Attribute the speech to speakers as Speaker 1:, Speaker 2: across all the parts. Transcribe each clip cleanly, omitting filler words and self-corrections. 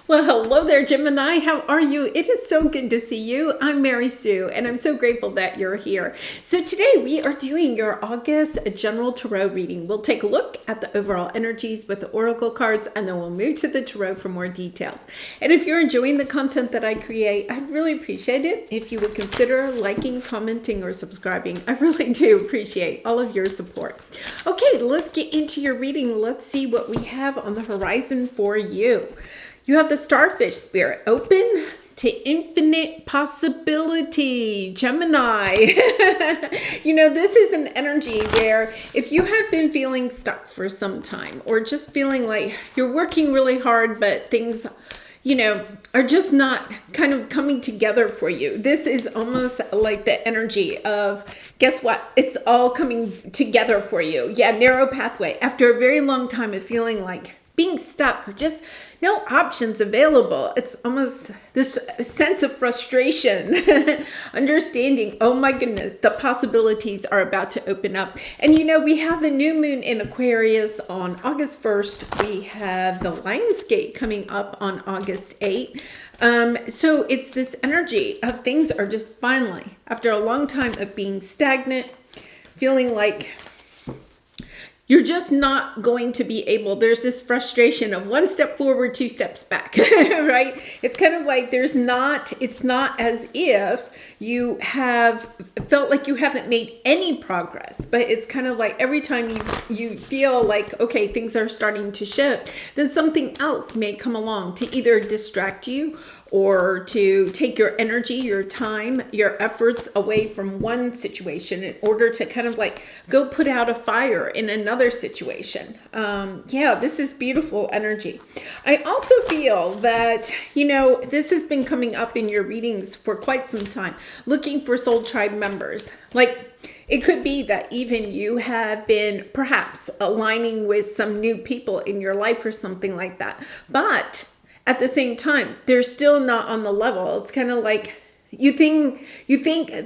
Speaker 1: Well, hello there, Gemini. How are you? It is so good to see you. I'm Mary Sue, and I'm so grateful that you're here. So today we are doing your August general tarot reading. We'll take a look at the overall energies with the oracle cards, and then we'll move to the tarot for more details. And if you're enjoying the content that I create, I'd really appreciate it if you would consider liking, commenting, or subscribing. I really do appreciate all of your support. Okay, let's get into your reading. Let's see what we have on the horizon for you. You have the starfish spirit, open to infinite possibility, Gemini. This is an energy where if you have been feeling stuck for some time, or just feeling like you're working really hard, but things, are just not kind of coming together for you. This is almost like the energy of, guess what? It's all coming together for you. Yeah, narrow pathway. After a very long time of feeling like being stuck or just no options available. It's almost this sense of frustration, understanding, oh my goodness, the possibilities are about to open up. And we have the new moon in Aquarius on August 1st. We have the Lionsgate coming up on August 8th. So it's this energy of things are just finally, after a long time of being stagnant, feeling like you're just not going to be able, there's this frustration of one step forward, two steps back, right? It's kind of like it's not as if you have felt like you haven't made any progress, but it's kind of like every time you feel like, okay, things are starting to shift, then something else may come along to either distract you or to take your energy, your time, your efforts away from one situation in order to kind of like go put out a fire in another situation. This is beautiful energy. I also feel that, this has been coming up in your readings for quite some time, looking for soul tribe members. Like, it could be that even you have been perhaps aligning with some new people in your life or something like that. But at the same time, they're still not on the level. It's kind of like you think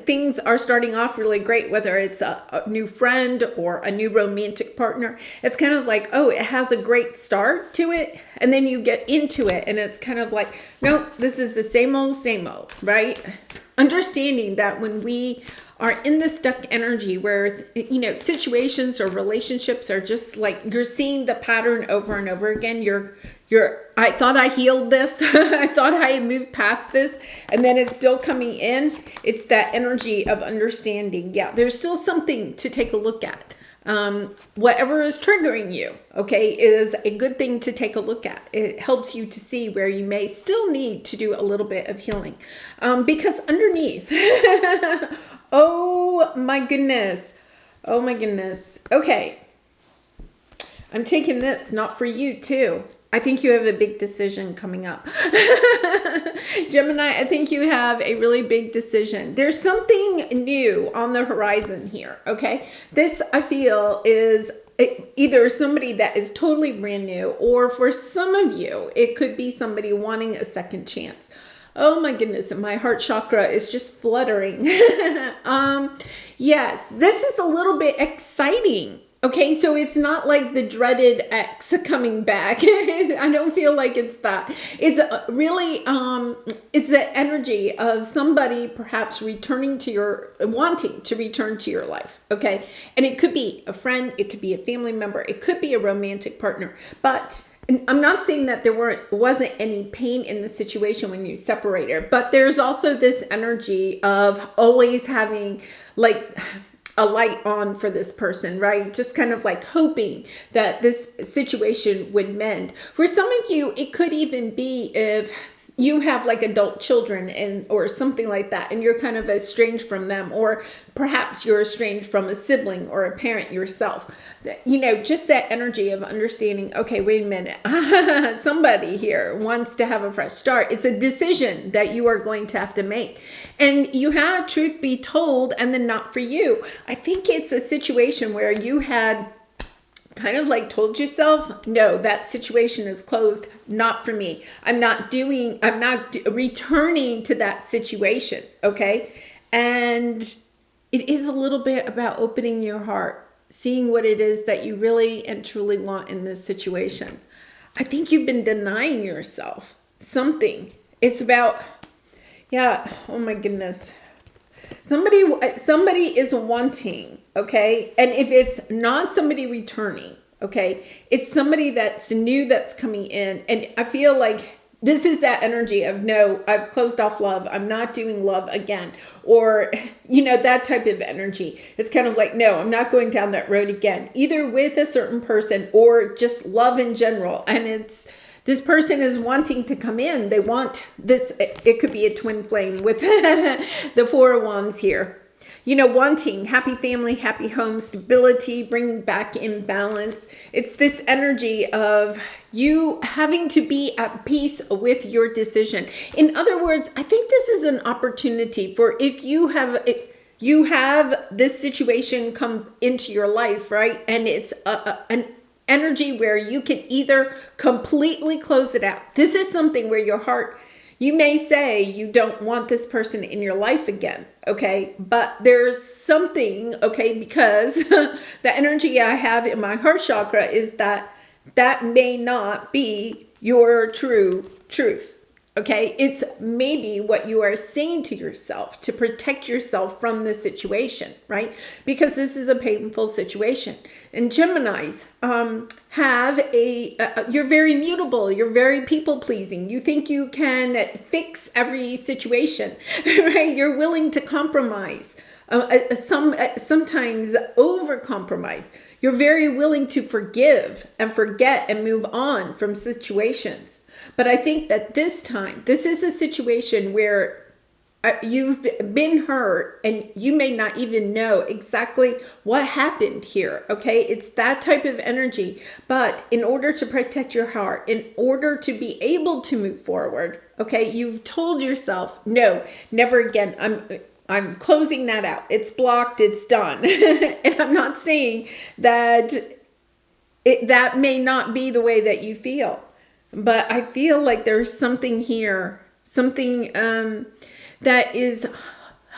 Speaker 1: things are starting off really great, whether it's a new friend or a new romantic partner. It's kind of like, oh, it has a great start to it. And then you get into it and it's kind of like, nope, this is the same old, right? Understanding that when we are in the stuck energy where, situations or relationships are just like, you're seeing the pattern over and over again. I thought I healed this. I thought I had moved past this, and then it's still coming in. It's that energy of understanding. Yeah, there's still something to take a look at. Whatever is triggering you, okay, is a good thing to take a look at. It helps you to see where you may still need to do a little bit of healing. Because underneath, oh my goodness. Okay. I'm taking this, not for you too. I think you have a big decision coming up. Gemini, I think you have a really big decision. There's something new on the horizon here, okay? This, I feel, is either somebody that is totally brand new, or for some of you, it could be somebody wanting a second chance. Oh my goodness, and my heart chakra is just fluttering. Yes, this is a little bit exciting. Okay, so it's not like the dreaded ex coming back. I don't feel like it's that. It's really, it's the energy of somebody perhaps wanting to return to your life, okay? And it could be a friend, it could be a family member, it could be a romantic partner. But I'm not saying that there wasn't any pain in the situation when you separated, but there's also this energy of always having like a light on for this person, right? Just kind of like hoping that this situation would mend. For some of you, it could even be if you have like adult children or something like that, and you're kind of estranged from them, or perhaps you're estranged from a sibling or a parent yourself. Just that energy of understanding, okay, wait a minute, somebody here wants to have a fresh start. It's a decision that you are going to have to make. And you have, truth be told, and then not for you. I think it's a situation where you had kind of like told yourself, no, that situation is closed, not for me. I'm not returning to that situation, okay? And it is a little bit about opening your heart, seeing what it is that you really and truly want in this situation. I think you've been denying yourself something. It's about, yeah, oh my goodness. Somebody is wanting, okay? And if it's not somebody returning, okay, it's somebody that's new that's coming in. And I feel like this is that energy of, no, I've closed off love. I'm not doing love again. Or, that type of energy. It's kind of like, no, I'm not going down that road again, either with a certain person or just love in general. And this person is wanting to come in. They want this. It could be a twin flame with the Four of Wands here. Wanting happy family, happy home, stability, bringing back in balance. It's this energy of you having to be at peace with your decision. In other words, I think this is an opportunity for if you have this situation come into your life, right? And it's an energy where you can either completely close it out. This is something where your heart, you may say you don't want this person in your life again, okay? But there's something, okay, because the energy I have in my heart chakra is that may not be your true truth. Okay, it's maybe what you are saying to yourself to protect yourself from this situation, right? Because this is a painful situation. And Geminis you're very mutable, you're very people pleasing. You think you can fix every situation, right? You're willing to compromise. Sometimes over compromise. You're very willing to forgive and forget and move on from situations. But I think that this time, this is a situation where you've been hurt and you may not even know exactly what happened here. Okay, it's that type of energy. But in order to protect your heart, in order to be able to move forward, okay, you've told yourself, no, never again. I'm closing that out. It's blocked. It's done. And I'm not saying that that may not be the way that you feel, but I feel like there's something here, something that is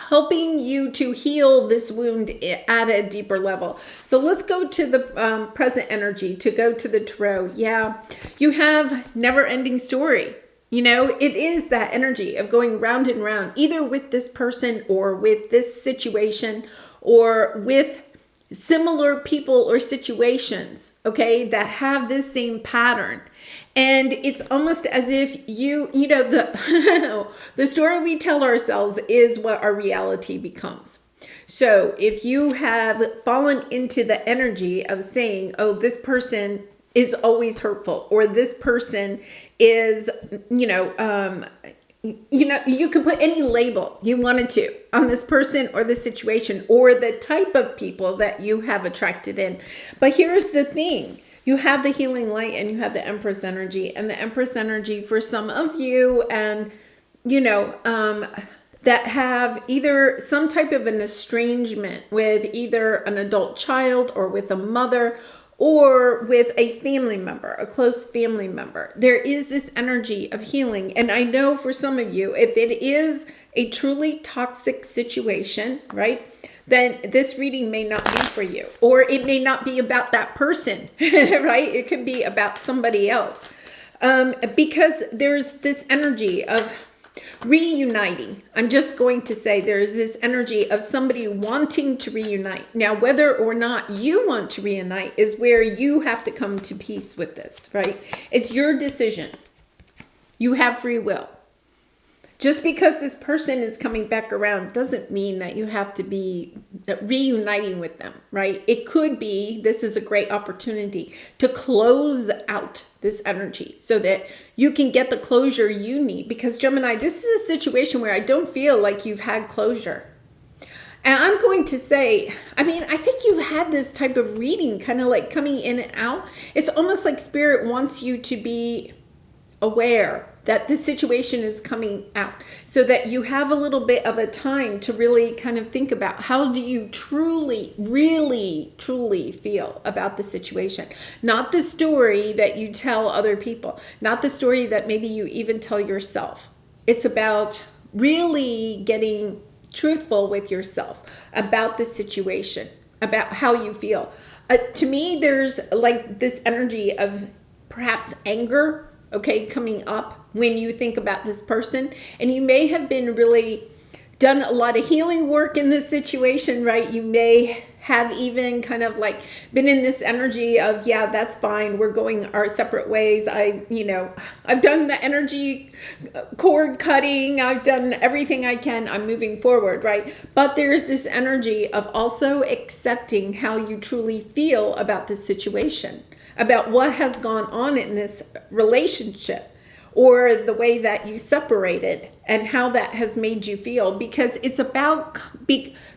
Speaker 1: helping you to heal this wound at a deeper level. So let's go to the present energy, to go to the tarot. Yeah, you have never-ending story. It is that energy of going round and round, either with this person or with this situation or with similar people or situations, okay, that have this same pattern. And it's almost as if the story we tell ourselves is what our reality becomes. So if you have fallen into the energy of saying, oh, this person is always hurtful, or this person is, you can put any label you wanted to on this person or the situation or the type of people that you have attracted in. But here's the thing. You have the healing light and you have the Empress energy, and the Empress energy for some of you, and, that have either some type of an estrangement with either an adult child or with a mother or with a family member, a close family member. There is this energy of healing. And I know for some of you, if it is a truly toxic situation, right, then this reading may not be for you. Or it may not be about that person, right? It could be about somebody else. Because there's this energy of reuniting. I'm just going to say there's this energy of somebody wanting to reunite. Now, whether or not you want to reunite is where you have to come to peace with this, right? It's your decision. You have free will. Just because this person is coming back around doesn't mean that you have to be reuniting with them, right? It could be, this is a great opportunity to close out this energy so that you can get the closure you need. Because Gemini, this is a situation where I don't feel like you've had closure. And I'm going to say, I think you've had this type of reading kind of like coming in and out. It's almost like Spirit wants you to be aware that this situation is coming out so that you have a little bit of a time to really kind of think about how do you truly, really, truly feel about the situation. Not the story that you tell other people, not the story that maybe you even tell yourself. It's about really getting truthful with yourself about the situation, about how you feel. To me, there's like this energy of perhaps anger. okay, coming up when you think about this person. And you may have been really done a lot of healing work in this situation, right? You may have even kind of like been in this energy of, yeah, that's fine, we're going our separate ways. I've done the energy cord cutting, I've done everything I can, I'm moving forward, right? But there's this energy of also accepting how you truly feel about this situation, about what has gone on in this relationship, or the way that you separated and how that has made you feel, because it's about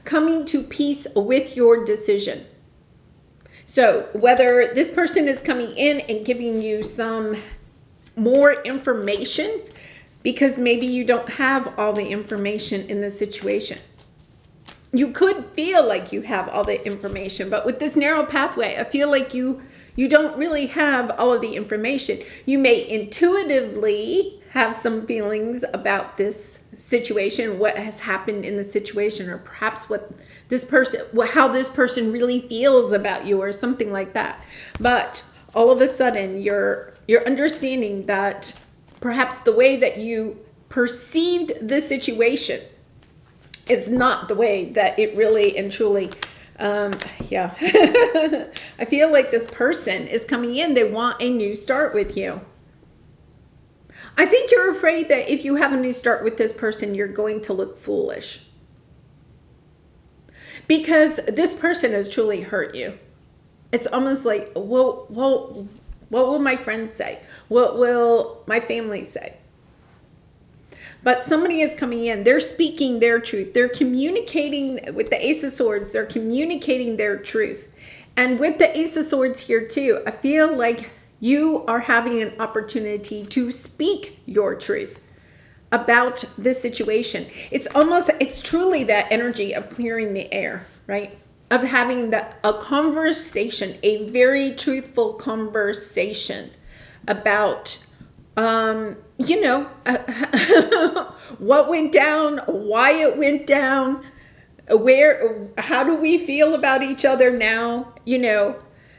Speaker 1: coming to peace with your decision. So whether this person is coming in and giving you some more information, because maybe you don't have all the information in the situation. You could feel like you have all the information, but with this narrow pathway, I feel like you don't really have all of the information. You may intuitively have some feelings about this situation, what has happened in the situation, or perhaps how this person really feels about you, or something like that. But all of a sudden, you're understanding that perhaps the way that you perceived this situation is not the way that it really and truly I feel like this person is coming in. They want a new start with you. I think you're afraid that if you have a new start with this person, you're going to look foolish. Because this person has truly hurt you. It's almost like, well, what will my friends say? What will my family say? But somebody is coming in, they're speaking their truth. They're communicating with the Ace of Swords. They're communicating their truth. And with the Ace of Swords here too, I feel like you are having an opportunity to speak your truth about this situation. It's truly that energy of clearing the air, right? Of having a conversation, a very truthful conversation about what went down, why it went down, how do we feel about each other now?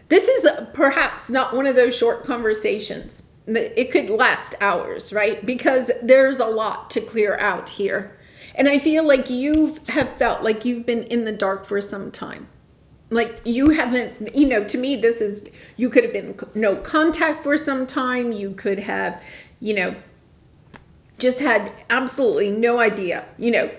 Speaker 1: This is perhaps not one of those short conversations. It could last hours, right? Because there's a lot to clear out here. And I feel like you have felt like you've been in the dark for some time. Like you haven't, to me, you could have been no contact for some time. You could have, just had absolutely no idea,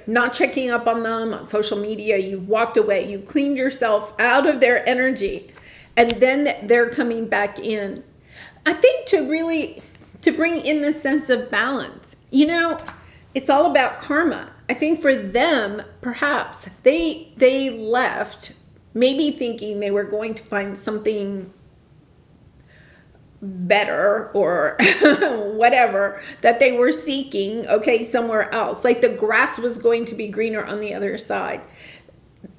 Speaker 1: not checking up on them on social media. You've walked away. You cleaned yourself out of their energy. And then they're coming back in. I think to bring in this sense of balance, it's all about karma. I think for them, perhaps they left maybe thinking they were going to find something better or whatever that they were seeking, somewhere else. Like the grass was going to be greener on the other side.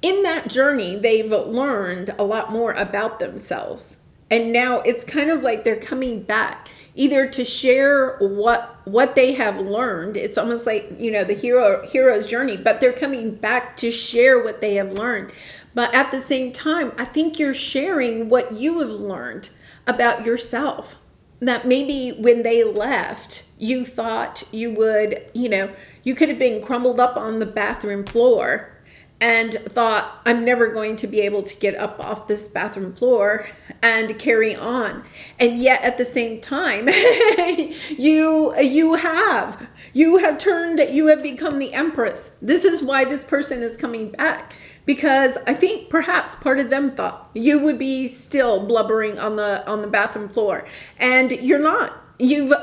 Speaker 1: In that journey, they've learned a lot more about themselves. And now it's kind of like they're coming back either to share what they have learned. It's almost like, the hero's journey, but they're coming back to share what they have learned. But at the same time, I think you're sharing what you have learned about yourself. That maybe when they left, you thought you would, you could have been crumbled up on the bathroom floor and thought, I'm never going to be able to get up off this bathroom floor and carry on. And yet at the same time, you have become the Empress. This is why this person is coming back. Because I think perhaps part of them thought you would be still blubbering on the bathroom floor. And you're not. You've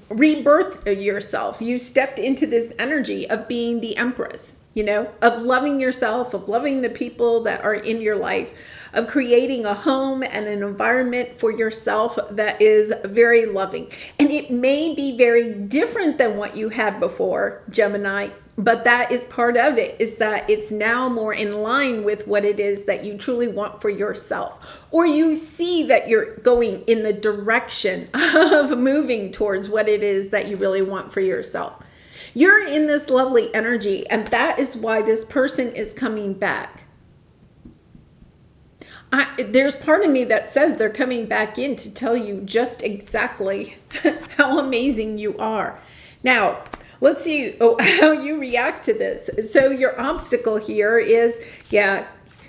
Speaker 1: rebirthed yourself. You stepped into this energy of being the Empress, of loving yourself, of loving the people that are in your life, of creating a home and an environment for yourself that is very loving. And it may be very different than what you had before, Gemini, but that is part of it, is that it's now more in line with what it is that you truly want for yourself. Or you see that you're going in the direction of moving towards what it is that you really want for yourself. You're in this lovely energy, and that is why this person is coming back. There's part of me that says they're coming back in to tell you just exactly how amazing you are. Now, let's see how you react to this. So your obstacle here is,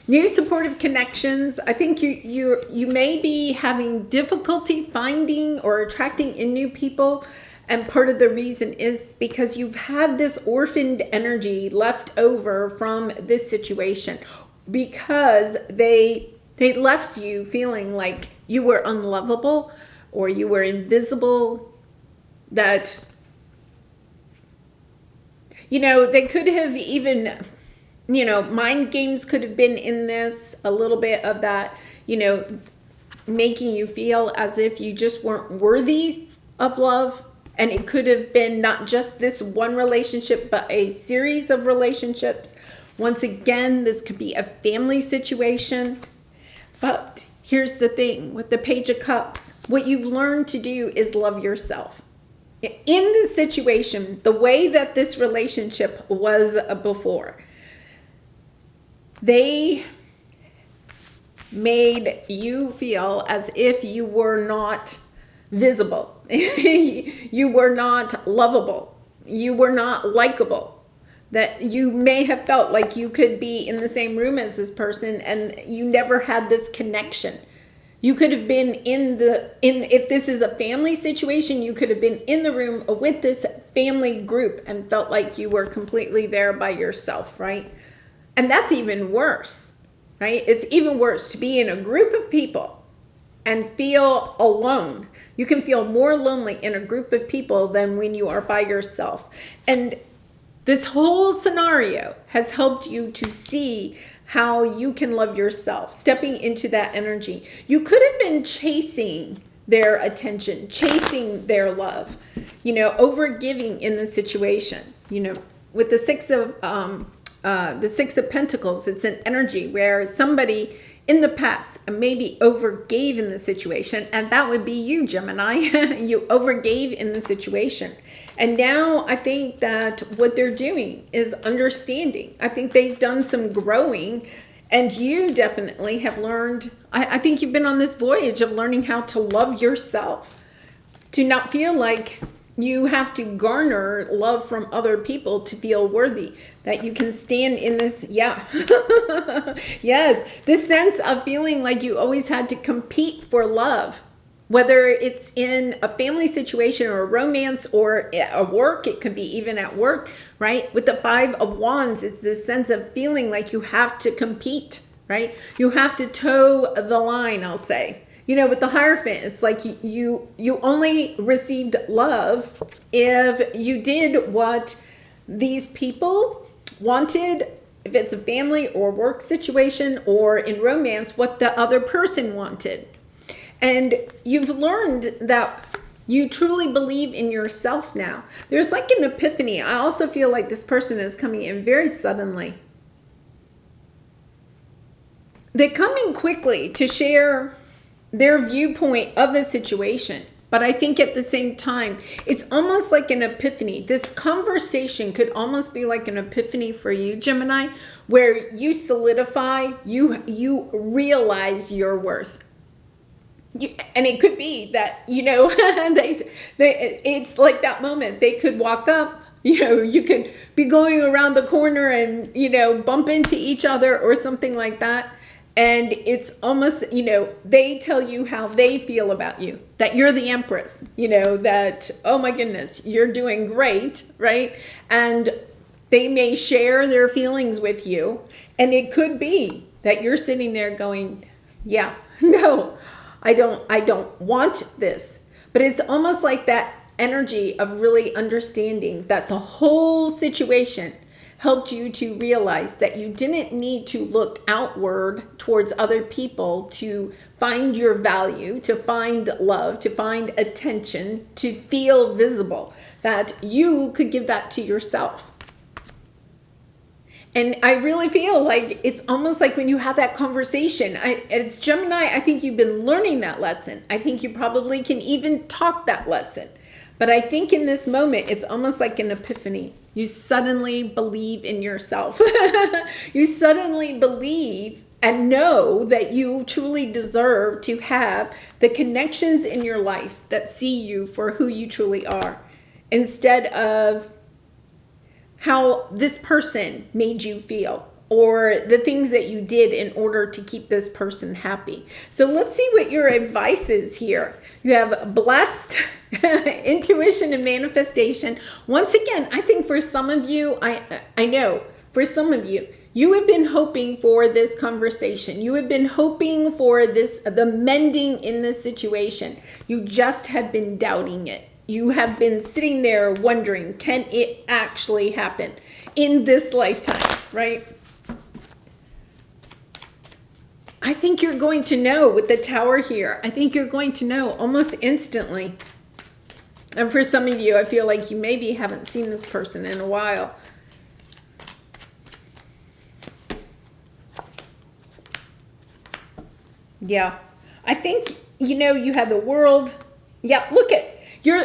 Speaker 1: new supportive connections. I think you may be having difficulty finding or attracting in new people. And part of the reason is because you've had this orphaned energy left over from this situation, because they left you feeling like you were unlovable or you were invisible, that, they could have even, mind games could have been in this, a little bit of that, making you feel as if you just weren't worthy of love. And it could have been not just this one relationship, but a series of relationships. Once again, this could be a family situation. But here's the thing with the Page of Cups. What you've learned to do is love yourself. In this situation, the way that this relationship was before, they made you feel as if you were not visible. You were not lovable. You were not likable. That you may have felt like you could be in the same room as this person and you never had this connection. You could have been if this is a family situation, you could have been in the room with this family group and felt like you were completely there by yourself, right? And that's even worse, right? It's even worse to be in a group of people and feel alone. You can feel more lonely in a group of people than when you are by yourself. And this whole scenario has helped you to see how you can love yourself, stepping into that energy. You could have been chasing their attention, chasing their love, overgiving in the situation. With the Six of Pentacles, it's an energy where somebody in the past maybe overgave in the situation, and that would be you, Gemini. You overgave in the situation. And now I think that what they're doing is understanding. I think they've done some growing, and you definitely have learned. I think you've been on this voyage of learning how to love yourself, to not feel like you have to garner love from other people to feel worthy, that you can stand in this, yes, this sense of feeling like you always had to compete for love. Whether it's in a family situation or a romance or a work, it could be even at work, right? With the Five of Wands, it's this sense of feeling like you have to compete, right? You have to toe the line, I'll say. With the Hierophant, it's like you only received love if you did what these people wanted, if it's a family or work situation, or in romance, what the other person wanted. And you've learned that you truly believe in yourself now. There's like an epiphany. I also feel like this person is coming in very suddenly. They come in quickly to share their viewpoint of the situation. But I think at the same time, it's almost like an epiphany. This conversation could almost be like an epiphany for you, Gemini, where you solidify, you realize your worth. And it could be that, it's like that moment. They could walk up, you could be going around the corner and, bump into each other or something like that. And it's almost, they tell you how they feel about you, that you're the Empress, that, oh my goodness, you're doing great, right? And they may share their feelings with you. And it could be that you're sitting there going, yeah, no, I don't want this. But it's almost like that energy of really understanding that the whole situation helped you to realize that you didn't need to look outward towards other people to find your value, to find love, to find attention, to feel visible, that you could give that to yourself. And I really feel like it's almost like when you have that conversation, it's Gemini, I think you've been learning that lesson. I think you probably can even talk that lesson. But I think in this moment, it's almost like an epiphany. You suddenly believe in yourself. You suddenly believe and know that you truly deserve to have the connections in your life that see you for who you truly are, instead of how this person made you feel or the things that you did in order to keep this person happy. So let's see what your advice is here. You have blessed, intuition, and manifestation. Once again, I think for some of you, I know for some of you, you have been hoping for this conversation. You have been hoping for the mending in this situation. You just have been doubting it. You have been sitting there wondering, can it actually happen in this lifetime, right? I think you're going to know with the Tower here. I think you're going to know almost instantly. And for some of you, I feel like you maybe haven't seen this person in a while. Yeah, I think, you have the World. Yeah, look at, you're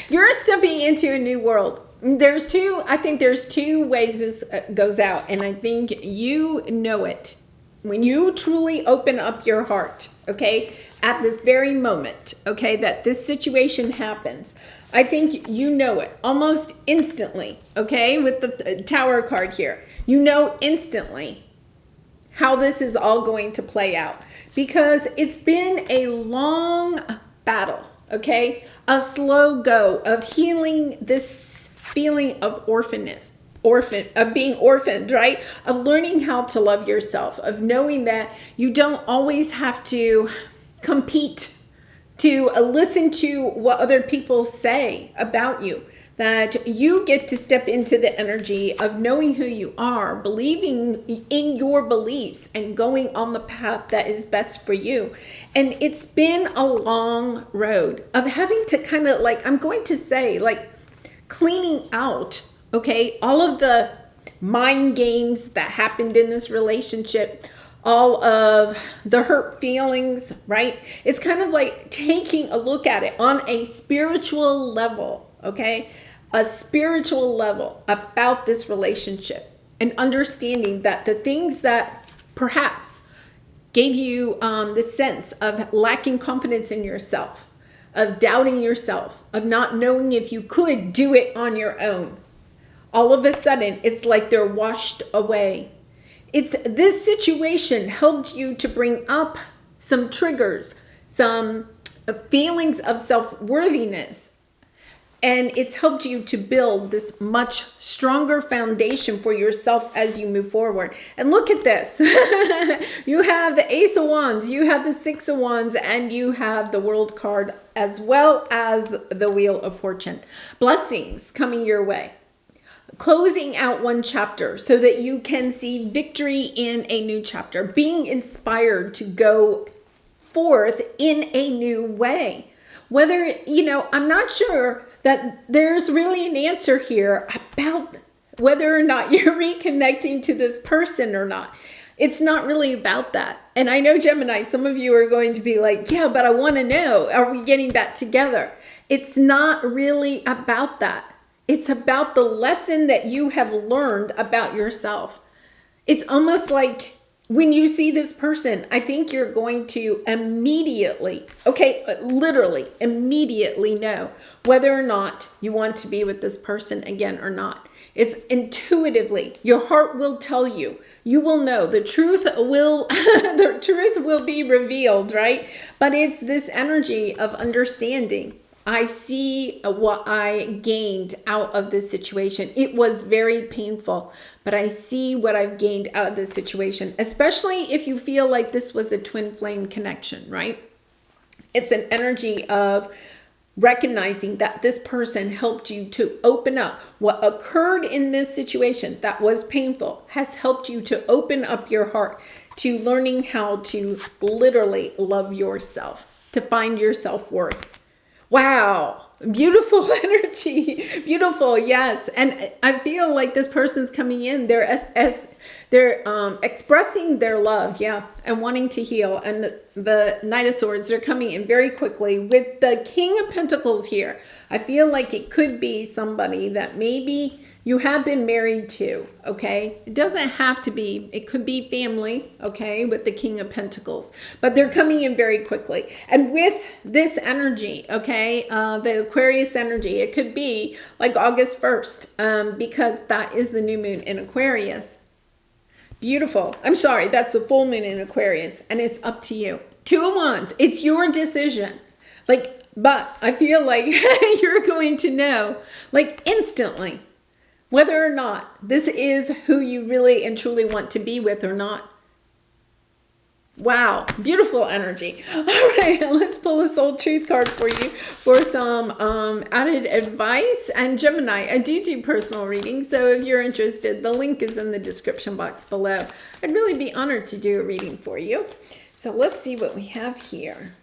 Speaker 1: you're stepping into a new world. I think there's two ways this goes out, and I think you know it. When you truly open up your heart, okay, at this very moment, okay, that this situation happens, I think you know it almost instantly, okay, with the Tower card here. You know instantly how this is all going to play out, because it's been a long battle, okay, a slow go of healing this feeling of of being orphaned, right? Of learning how to love yourself, of knowing that you don't always have to compete to listen to what other people say about you, that you get to step into the energy of knowing who you are, believing in your beliefs, and going on the path that is best for you. And it's been a long road of having to kind of I'm going to say, cleaning out, okay, all of the mind games that happened in this relationship, all of the hurt feelings, right? It's kind of like taking a look at it on a spiritual level, okay? A spiritual level about this relationship, and understanding that the things that perhaps gave you the sense of lacking confidence in yourself, of doubting yourself, of not knowing if you could do it on your own, all of a sudden it's like they're washed away. This situation helped you to bring up some triggers, some feelings of self-worthiness, and it's helped you to build this much stronger foundation for yourself as you move forward. And look at this. You have the Ace of Wands, you have the Six of Wands, and you have the World card, as well as the Wheel of Fortune. Blessings coming your way. Closing out one chapter so that you can see victory in a new chapter. Being inspired to go forth in a new way. Whether, I'm not sure that there's really an answer here about whether or not you're reconnecting to this person or not. It's not really about that. And I know, Gemini, some of you are going to be like, yeah, but I want to know, are we getting back together? It's not really about that. It's about the lesson that you have learned about yourself. It's almost like when you see this person, I think you're going to immediately, literally immediately know whether or not you want to be with this person again or not. It's intuitively, your heart will tell you. You will know. The truth will be revealed, right? But it's this energy of understanding. I see what I gained out of this situation. It was very painful, but I see what I've gained out of this situation, especially if you feel like this was a twin flame connection, right? It's an energy of recognizing that this person helped you to open up. What occurred in this situation that was painful has helped you to open up your heart to learning how to literally love yourself, to find your self-worth. Wow. Beautiful energy. Beautiful. Yes. And I feel like this person's coming in. They're expressing their love. Yeah. And wanting to heal. And the Knight of Swords, they're coming in very quickly with the King of Pentacles here. I feel like it could be somebody that maybe You have been married too, okay? It doesn't have to be. It could be family, okay, with the King of Pentacles. But they're coming in very quickly. And with this energy, okay, the Aquarius energy, it could be like August 1st, because that is the new moon in Aquarius. Beautiful. I'm sorry, that's the full moon in Aquarius. And it's up to you. Two of Wands. It's your decision. Like, but I feel like you're going to know, like, instantly, whether or not this is who you really and truly want to be with or not. Wow, beautiful energy. All right, let's pull a soul truth card for you for some added advice. And Gemini, I do personal readings, so if you're interested, the link is in the description box below. I'd really be honored to do a reading for you. So let's see what we have here.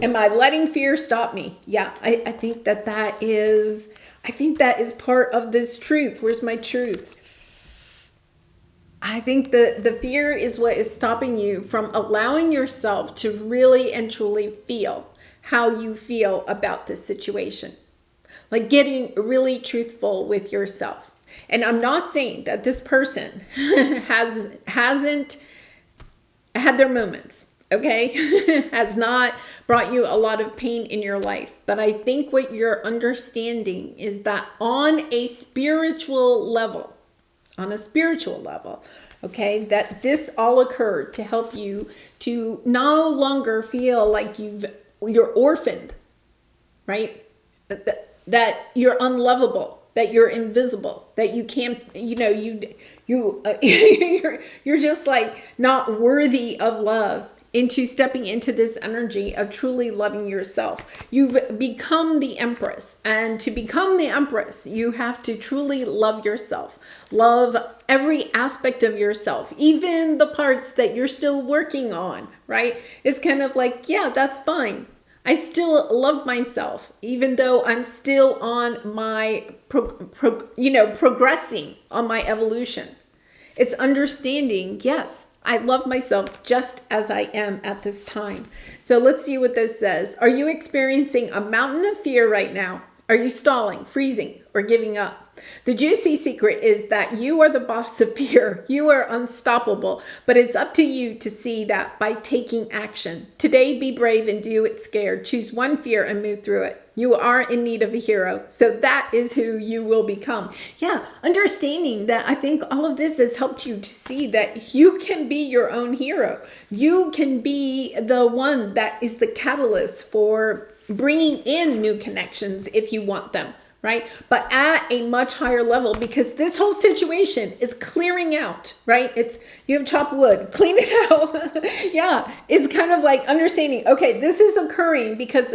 Speaker 1: Am I letting fear stop me? Yeah, I think that is part of this truth. Where's my truth? I think the fear is what is stopping you from allowing yourself to really and truly feel how you feel about this situation. Like getting really truthful with yourself. And I'm not saying that this person hasn't had their moments, okay? Has not brought you a lot of pain in your life. But I think what you're understanding is that on a spiritual level, okay, that this all occurred to help you to no longer feel like you're orphaned, right? That you're unlovable, that you're invisible, that you can't, you're just like not worthy of love, into stepping into this energy of truly loving yourself. You've become the Empress, and to become the Empress, you have to truly love yourself. Love every aspect of yourself, even the parts that you're still working on, right? It's kind of like, yeah, that's fine. I still love myself, even though I'm still on my, progressing on my evolution. It's understanding, yes, I love myself just as I am at this time. So let's see what this says. Are you experiencing a mountain of fear right now? Are you stalling, freezing, or giving up? The juicy secret is that you are the boss of fear. You are unstoppable, but it's up to you to see that by taking action. Today, be brave and do it scared. Choose one fear and move through it. You are in need of a hero. So that is who you will become. Yeah, understanding that, I think all of this has helped you to see that you can be your own hero. You can be the one that is the catalyst for bringing in new connections if you want them. Right? But at a much higher level, because this whole situation is clearing out, right? You have chopped wood, clean it out. Yeah. It's kind of like understanding, okay, this is occurring because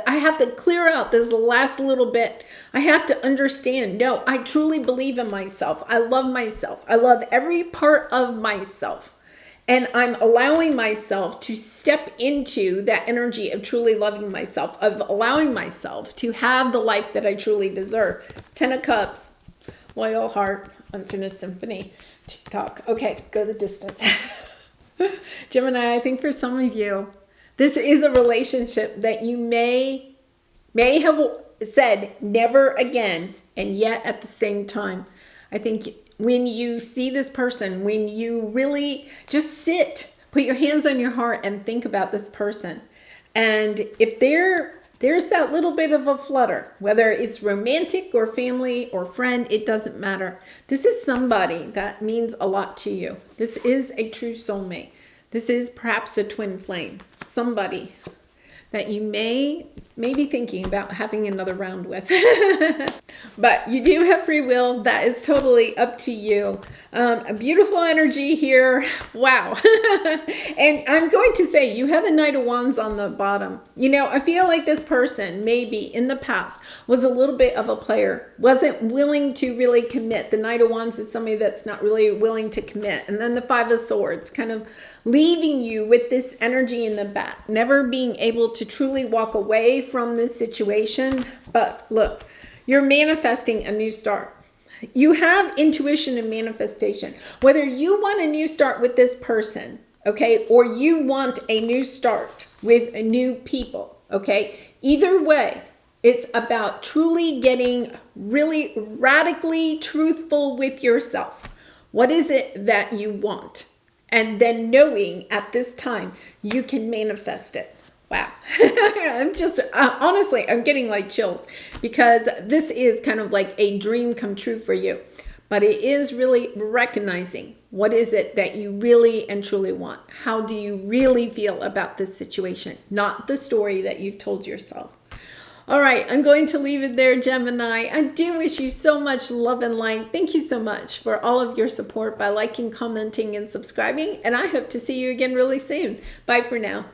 Speaker 1: I have to clear out this last little bit. I have to understand, no, I truly believe in myself. I love myself. I love every part of myself. And I'm allowing myself to step into that energy of truly loving myself, of allowing myself to have the life that I truly deserve. 10 of Cups, Loyal Heart, Unfinished Symphony, TikTok. Okay, go the distance. Gemini, I think for some of you, this is a relationship that you may have said never again, and yet at the same time, I think when you see this person, when you really just sit, put your hands on your heart and think about this person. And if there's that little bit of a flutter, whether it's romantic or family or friend, it doesn't matter. This is somebody that means a lot to you. This is a true soulmate. This is perhaps a twin flame. Somebody that you may be thinking about having another round with. But you do have free will. That is totally up to you. A beautiful energy here. Wow. And I'm going to say you have a Knight of Wands on the bottom. I feel like this person maybe in the past was a little bit of a player, wasn't willing to really commit. The Knight of Wands is somebody that's not really willing to commit. And then the Five of Swords, kind of leaving you with this energy in the back, never being able to truly walk away from this situation. But look, you're manifesting a new start. You have intuition and manifestation. Whether you want a new start with this person, okay, or you want a new start with new people, okay, either way, It's about truly getting really radically truthful with yourself. What is it that you want? And then knowing at this time you can manifest it. Wow. I'm just, honestly, I'm getting like chills because this is kind of like a dream come true for you. But it is really recognizing what is it that you really and truly want. How do you really feel about this situation? Not the story that you've told yourself. All right, I'm going to leave it there, Gemini. I do wish you so much love and light. Thank you so much for all of your support by liking, commenting, and subscribing. And I hope to see you again really soon. Bye for now.